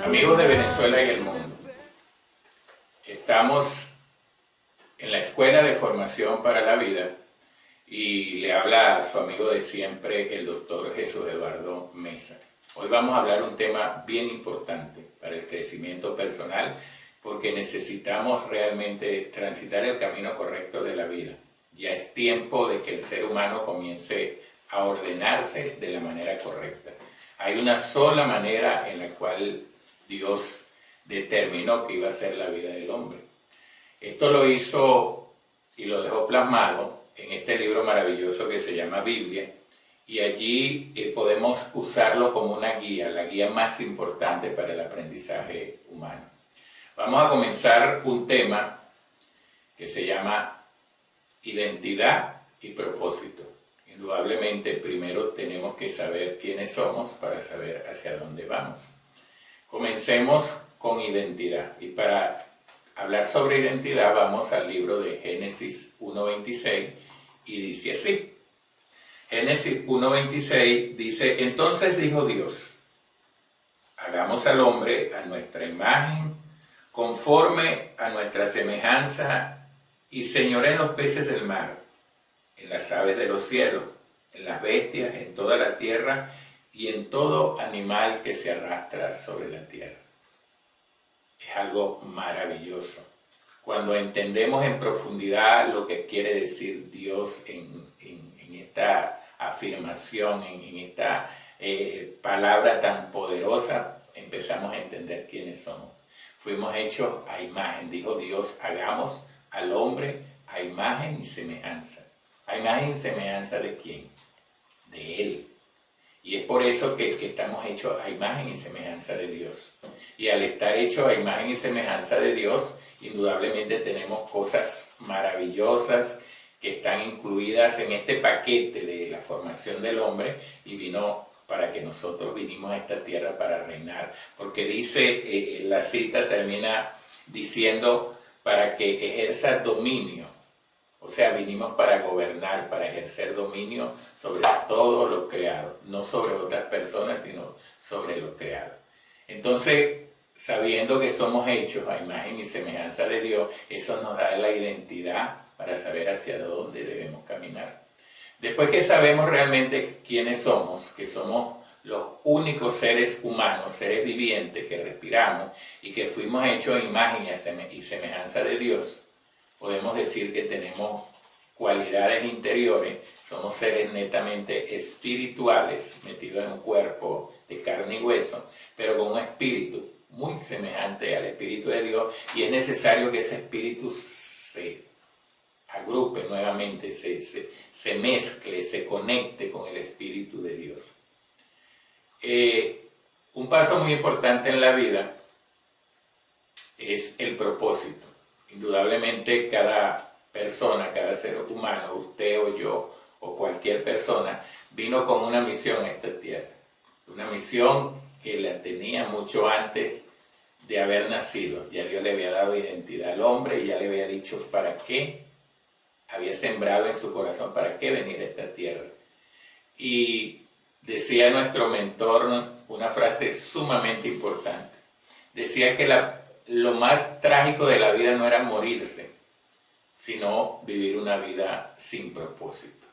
Amigos de Venezuela y el mundo, estamos en la Escuela de Formación para la Vida y le habla a su amigo de siempre, el doctor Jesús Eduardo Mesa. Hoy vamos a hablar un tema bien importante para el crecimiento personal porque necesitamos realmente transitar el camino correcto de la vida. Ya es tiempo de que el ser humano comience a ordenarse de la manera correcta. Hay una sola manera en la cual Dios determinó que iba a ser la vida del hombre. Esto lo hizo y lo dejó plasmado en este libro maravilloso que se llama Biblia, y allí podemos usarlo como una guía, la guía más importante para el aprendizaje humano. Vamos a comenzar un tema que se llama identidad y propósito. Indudablemente, primero tenemos que saber quiénes somos para saber hacia dónde vamos. Comencemos con identidad. Y para hablar sobre identidad vamos al libro de Génesis 1:26 y dice así. Génesis 1:26 dice: entonces dijo Dios, hagamos al hombre a nuestra imagen, conforme a nuestra semejanza, y señoree en los peces del mar, en las aves de los cielos, en las bestias, en toda la tierra y en todo animal que se arrastra sobre la tierra. Es algo maravilloso. Cuando entendemos en profundidad lo que quiere decir Dios en esta afirmación, en esta palabra tan poderosa, empezamos a entender quiénes somos. Fuimos hechos a imagen, dijo Dios, hagamos al hombre a imagen y semejanza. ¿A imagen y semejanza de quién? De Él. Y es por eso que estamos hechos a imagen y semejanza de Dios. Y al estar hechos a imagen y semejanza de Dios, indudablemente tenemos cosas maravillosas que están incluidas en este paquete de la formación del hombre, y vino para que nosotros vinimos a esta tierra para reinar. Porque dice, la cita termina diciendo, para que ejerza dominio. O sea, vinimos para gobernar, para ejercer dominio sobre todo lo creado, no sobre otras personas, sino sobre lo creado. Entonces, sabiendo que somos hechos a imagen y semejanza de Dios, eso nos da la identidad para saber hacia dónde debemos caminar. Después que sabemos realmente quiénes somos, que somos los únicos seres humanos, seres vivientes que respiramos y que fuimos hechos a imagen y semejanza de Dios, podemos decir que tenemos cualidades interiores, somos seres netamente espirituales, metidos en un cuerpo de carne y hueso, pero con un espíritu muy semejante al Espíritu de Dios, y es necesario que ese espíritu se agrupe nuevamente, se mezcle, se conecte con el Espíritu de Dios. Un paso muy importante en la vida es el propósito. Indudablemente cada persona, cada ser humano, usted o yo o cualquier persona, vino con una misión a esta tierra. Una misión que la tenía mucho antes de haber nacido. Ya Dios le había dado identidad al hombre y ya le había dicho para qué, había sembrado en su corazón para qué venir a esta tierra. Y decía nuestro mentor una frase sumamente importante. Decía que lo más trágico de la vida no era morirse, sino vivir una vida sin propósito.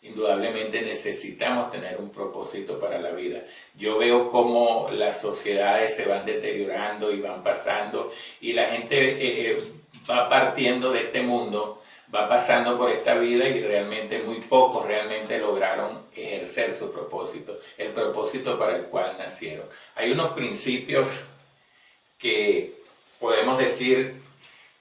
Indudablemente necesitamos tener un propósito para la vida. Yo veo cómo las sociedades se van deteriorando y van pasando, y la gente va partiendo de este mundo, va pasando por esta vida, y realmente muy pocos realmente lograron ejercer su propósito, el propósito para el cual nacieron. Hay unos principios que podemos decir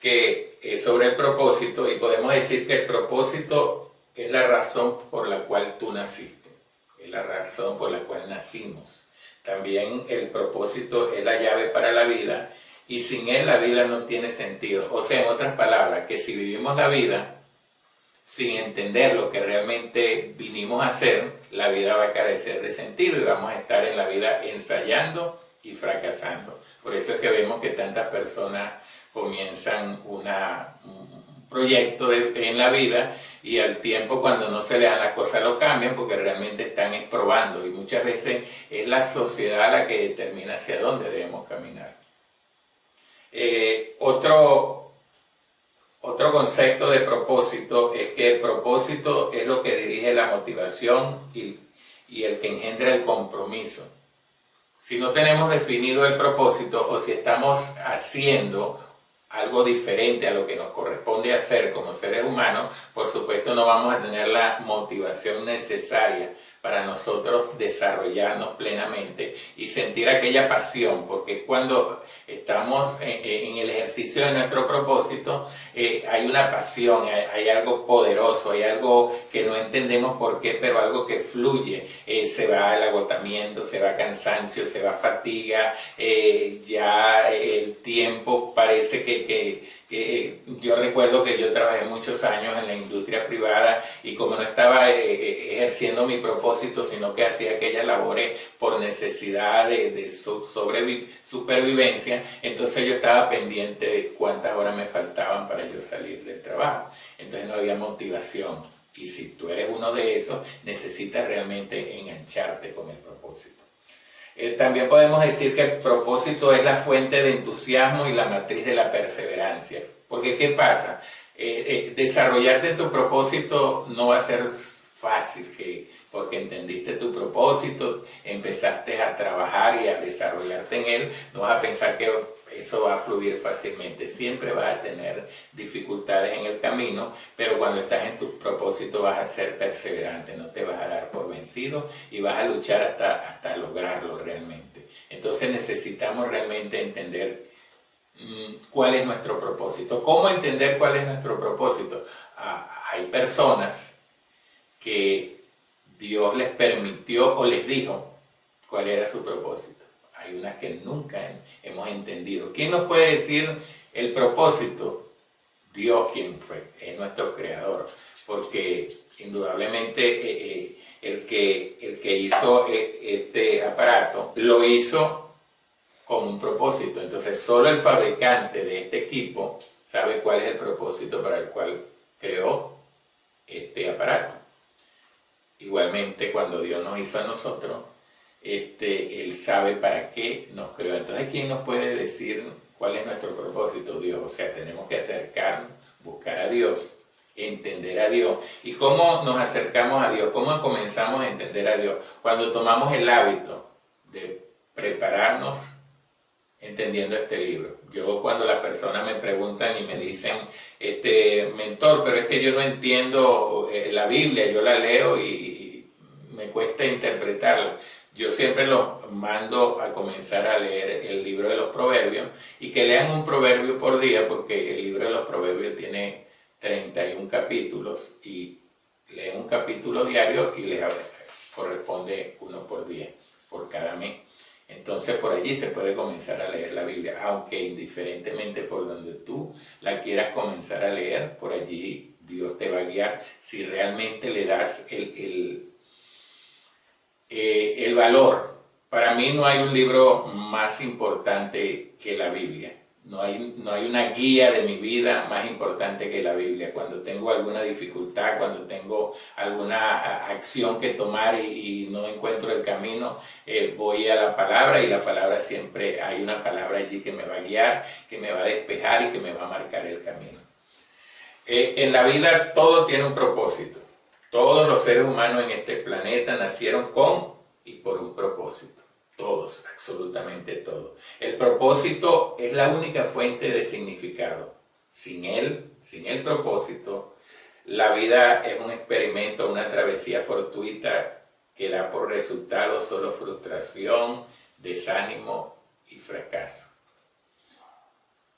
que sobre el propósito, y podemos decir que el propósito es la razón por la cual tú naciste, es la razón por la cual nacimos. También el propósito es la llave para la vida, y sin él la vida no tiene sentido. O sea, en otras palabras, que si vivimos la vida sin entender lo que realmente vinimos a hacer, la vida va a carecer de sentido y vamos a estar en la vida ensayando y fracasando. Por eso es que vemos que tantas personas comienzan un proyecto en la vida, y al tiempo, cuando no se le dan las cosas, lo cambian porque realmente están probando, y muchas veces es la sociedad la que determina hacia dónde debemos caminar. Otro concepto de propósito es que el propósito es lo que dirige la motivación y el que engendra el compromiso. Si no tenemos definido el propósito, o si estamos haciendo algo diferente a lo que nos corresponde hacer como seres humanos, por supuesto no vamos a tener la motivación necesaria para nosotros desarrollarnos plenamente y sentir aquella pasión, porque cuando estamos en el ejercicio de nuestro propósito, hay una pasión, hay algo poderoso, hay algo que no entendemos por qué, pero algo que fluye. Se va el agotamiento, se va cansancio, se va fatiga, ya el tiempo parece que yo recuerdo que yo trabajé muchos años en la industria privada, y como no estaba ejerciendo mi propósito, sino que hacía aquellas labores por necesidad de supervivencia, entonces yo estaba pendiente de cuántas horas me faltaban para yo salir del trabajo. Entonces no había motivación, y si tú eres uno de esos, necesitas realmente engancharte con el propósito. También podemos decir que el propósito es la fuente de entusiasmo y la matriz de la perseverancia. Porque ¿qué pasa? Desarrollarte tu propósito no va a ser fácil, porque entendiste tu propósito, empezaste a trabajar y a desarrollarte en él, no vas a pensar que eso va a fluir fácilmente. Siempre vas a tener dificultades en el camino, pero cuando estás en tu propósito vas a ser perseverante, no te vas a dar por vencido y vas a luchar hasta lograrlo realmente. Entonces necesitamos realmente entender cuál es nuestro propósito. ¿Cómo entender cuál es nuestro propósito? Hay personas que Dios les permitió o les dijo cuál era su propósito. Hay unas que nunca hemos entendido. ¿Quién nos puede decir el propósito? Dios, quien fue, es nuestro creador. Porque indudablemente el que hizo este aparato lo hizo con un propósito. Entonces solo el fabricante de este equipo sabe cuál es el propósito para el cual creó este aparato. Igualmente, cuando Dios nos hizo a nosotros, Él sabe para qué nos creó. Entonces, ¿quién nos puede decir cuál es nuestro propósito? Dios. O sea, tenemos que acercarnos, buscar a Dios, entender a Dios. ¿Y cómo nos acercamos a Dios? ¿Cómo comenzamos a entender a Dios? Cuando tomamos el hábito de prepararnos entendiendo este libro. Yo, cuando las personas me preguntan y me dicen, mentor, pero es que yo no entiendo la Biblia, yo la leo y me cuesta interpretarla. Yo siempre los mando a comenzar a leer el libro de los Proverbios, y que lean un proverbio por día, porque el libro de los Proverbios tiene 31 capítulos, y leen un capítulo diario y les corresponde uno por día, por cada mes. Entonces por allí se puede comenzar a leer la Biblia, aunque indiferentemente por donde tú la quieras comenzar a leer, por allí Dios te va a guiar si realmente le das el valor. Para mí no hay un libro más importante que la Biblia. No hay una guía de mi vida más importante que la Biblia. Cuando tengo alguna dificultad, cuando tengo alguna acción que tomar y no encuentro el camino, voy a la palabra, y la palabra siempre, hay una palabra allí que me va a guiar, que me va a despejar y que me va a marcar el camino. En la vida todo tiene un propósito. Todos los seres humanos en este planeta nacieron con y por un propósito. Todos, absolutamente todos. El propósito es la única fuente de significado. Sin él, sin el propósito, la vida es un experimento, una travesía fortuita que da por resultado solo frustración, desánimo y fracaso.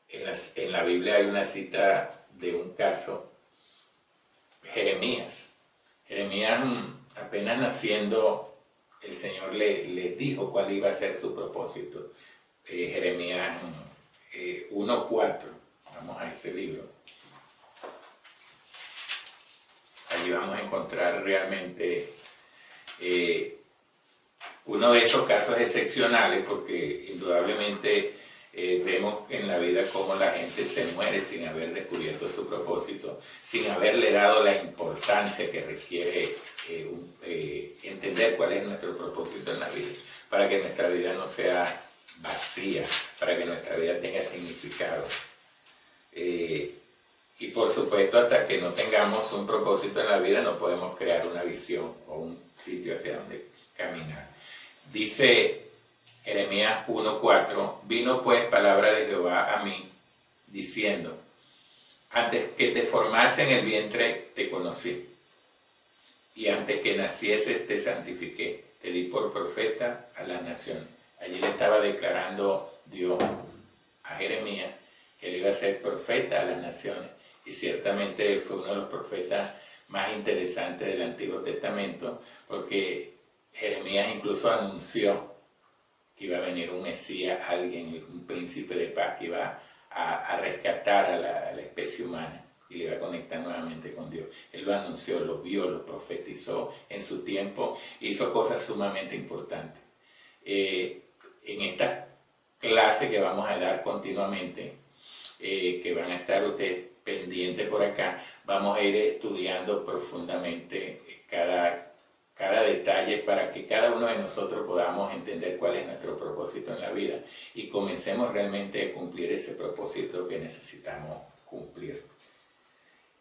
En la Biblia hay una cita de un caso, Jeremías. Jeremías, apenas naciendo, el Señor le dijo cuál iba a ser su propósito. Jeremías 1:4. Vamos a ese libro. Allí vamos a encontrar realmente uno de esos casos excepcionales, porque indudablemente Vemos en la vida cómo la gente se muere sin haber descubierto su propósito, sin haberle dado la importancia que requiere entender cuál es nuestro propósito en la vida, para que nuestra vida no sea vacía, para que nuestra vida tenga significado. Y por supuesto, hasta que no tengamos un propósito en la vida, no podemos crear una visión o un sitio hacia donde caminar. Dice Jeremías 1:4, vino pues palabra de Jehová a mí, diciendo, antes que te formase en el vientre te conocí, y antes que nacieses te santifiqué, te di por profeta a las naciones. Allí le estaba declarando Dios a Jeremías que él iba a ser profeta a las naciones, y ciertamente él fue uno de los profetas más interesantes del Antiguo Testamento, porque Jeremías incluso anunció que iba a venir un Mesías, alguien, un príncipe de paz que iba a rescatar a la especie humana y le iba a conectar nuevamente con Dios. Él lo anunció, lo vio, lo profetizó en su tiempo, hizo cosas sumamente importantes. En estas clases que vamos a dar continuamente, que van a estar ustedes pendientes por acá, vamos a ir estudiando profundamente cada detalle para que cada uno de nosotros podamos entender cuál es nuestro propósito en la vida y comencemos realmente a cumplir ese propósito que necesitamos cumplir.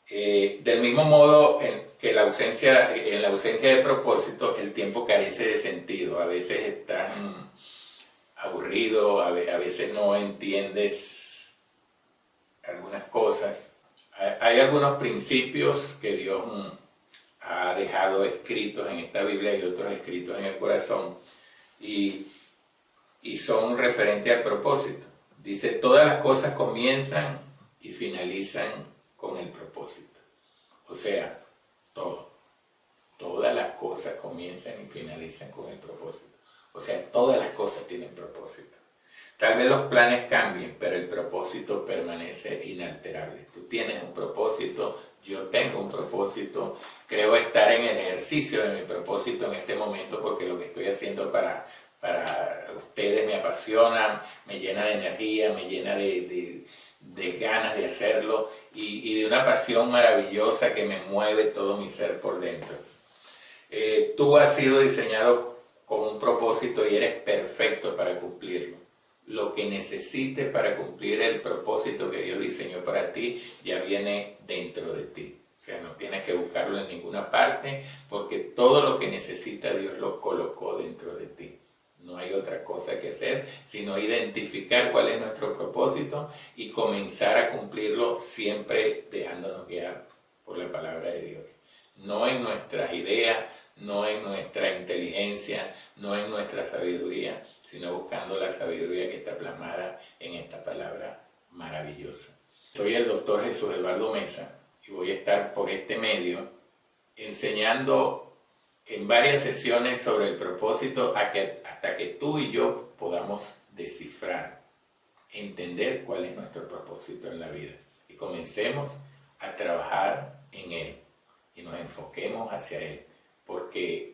Del mismo modo que en la ausencia de propósito, el tiempo carece de sentido. A veces estás aburrido, a veces no entiendes algunas cosas. Hay algunos principios que Dios ha dejado escritos en esta Biblia y otros escritos en el corazón y son referentes al propósito. Dice, todas las cosas comienzan y finalizan con el propósito. O sea, todas las cosas comienzan y finalizan con el propósito. O sea, todas las cosas tienen propósito. Tal vez los planes cambien, pero el propósito permanece inalterable. Tú tienes un propósito, yo tengo un propósito, creo estar en el ejercicio de mi propósito en este momento porque lo que estoy haciendo para ustedes me apasiona, me llena de energía, me llena de ganas de hacerlo y de una pasión maravillosa que me mueve todo mi ser por dentro. Tú has sido diseñado con un propósito y eres perfecto para cumplirlo. Lo que necesites para cumplir el propósito que Dios diseñó para ti ya viene dentro de ti. O sea, no tienes que buscarlo en ninguna parte porque todo lo que necesita Dios lo colocó dentro de ti. No hay otra cosa que hacer, sino identificar cuál es nuestro propósito y comenzar a cumplirlo siempre dejándonos guiar por la palabra de Dios. No en nuestras ideas, no en nuestra inteligencia, no en nuestra sabiduría, sino buscando la sabiduría que está plasmada en esta palabra maravillosa. Soy el doctor Jesús Eduardo Mesa y voy a estar por este medio enseñando en varias sesiones sobre el propósito hasta que tú y yo podamos descifrar, entender cuál es nuestro propósito en la vida y comencemos a trabajar en él y nos enfoquemos hacia él, porque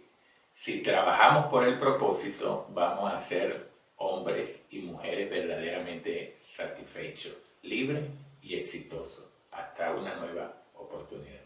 si trabajamos por el propósito vamos a ser hombres y mujeres verdaderamente satisfechos, libres y exitosos. Hasta una nueva oportunidad.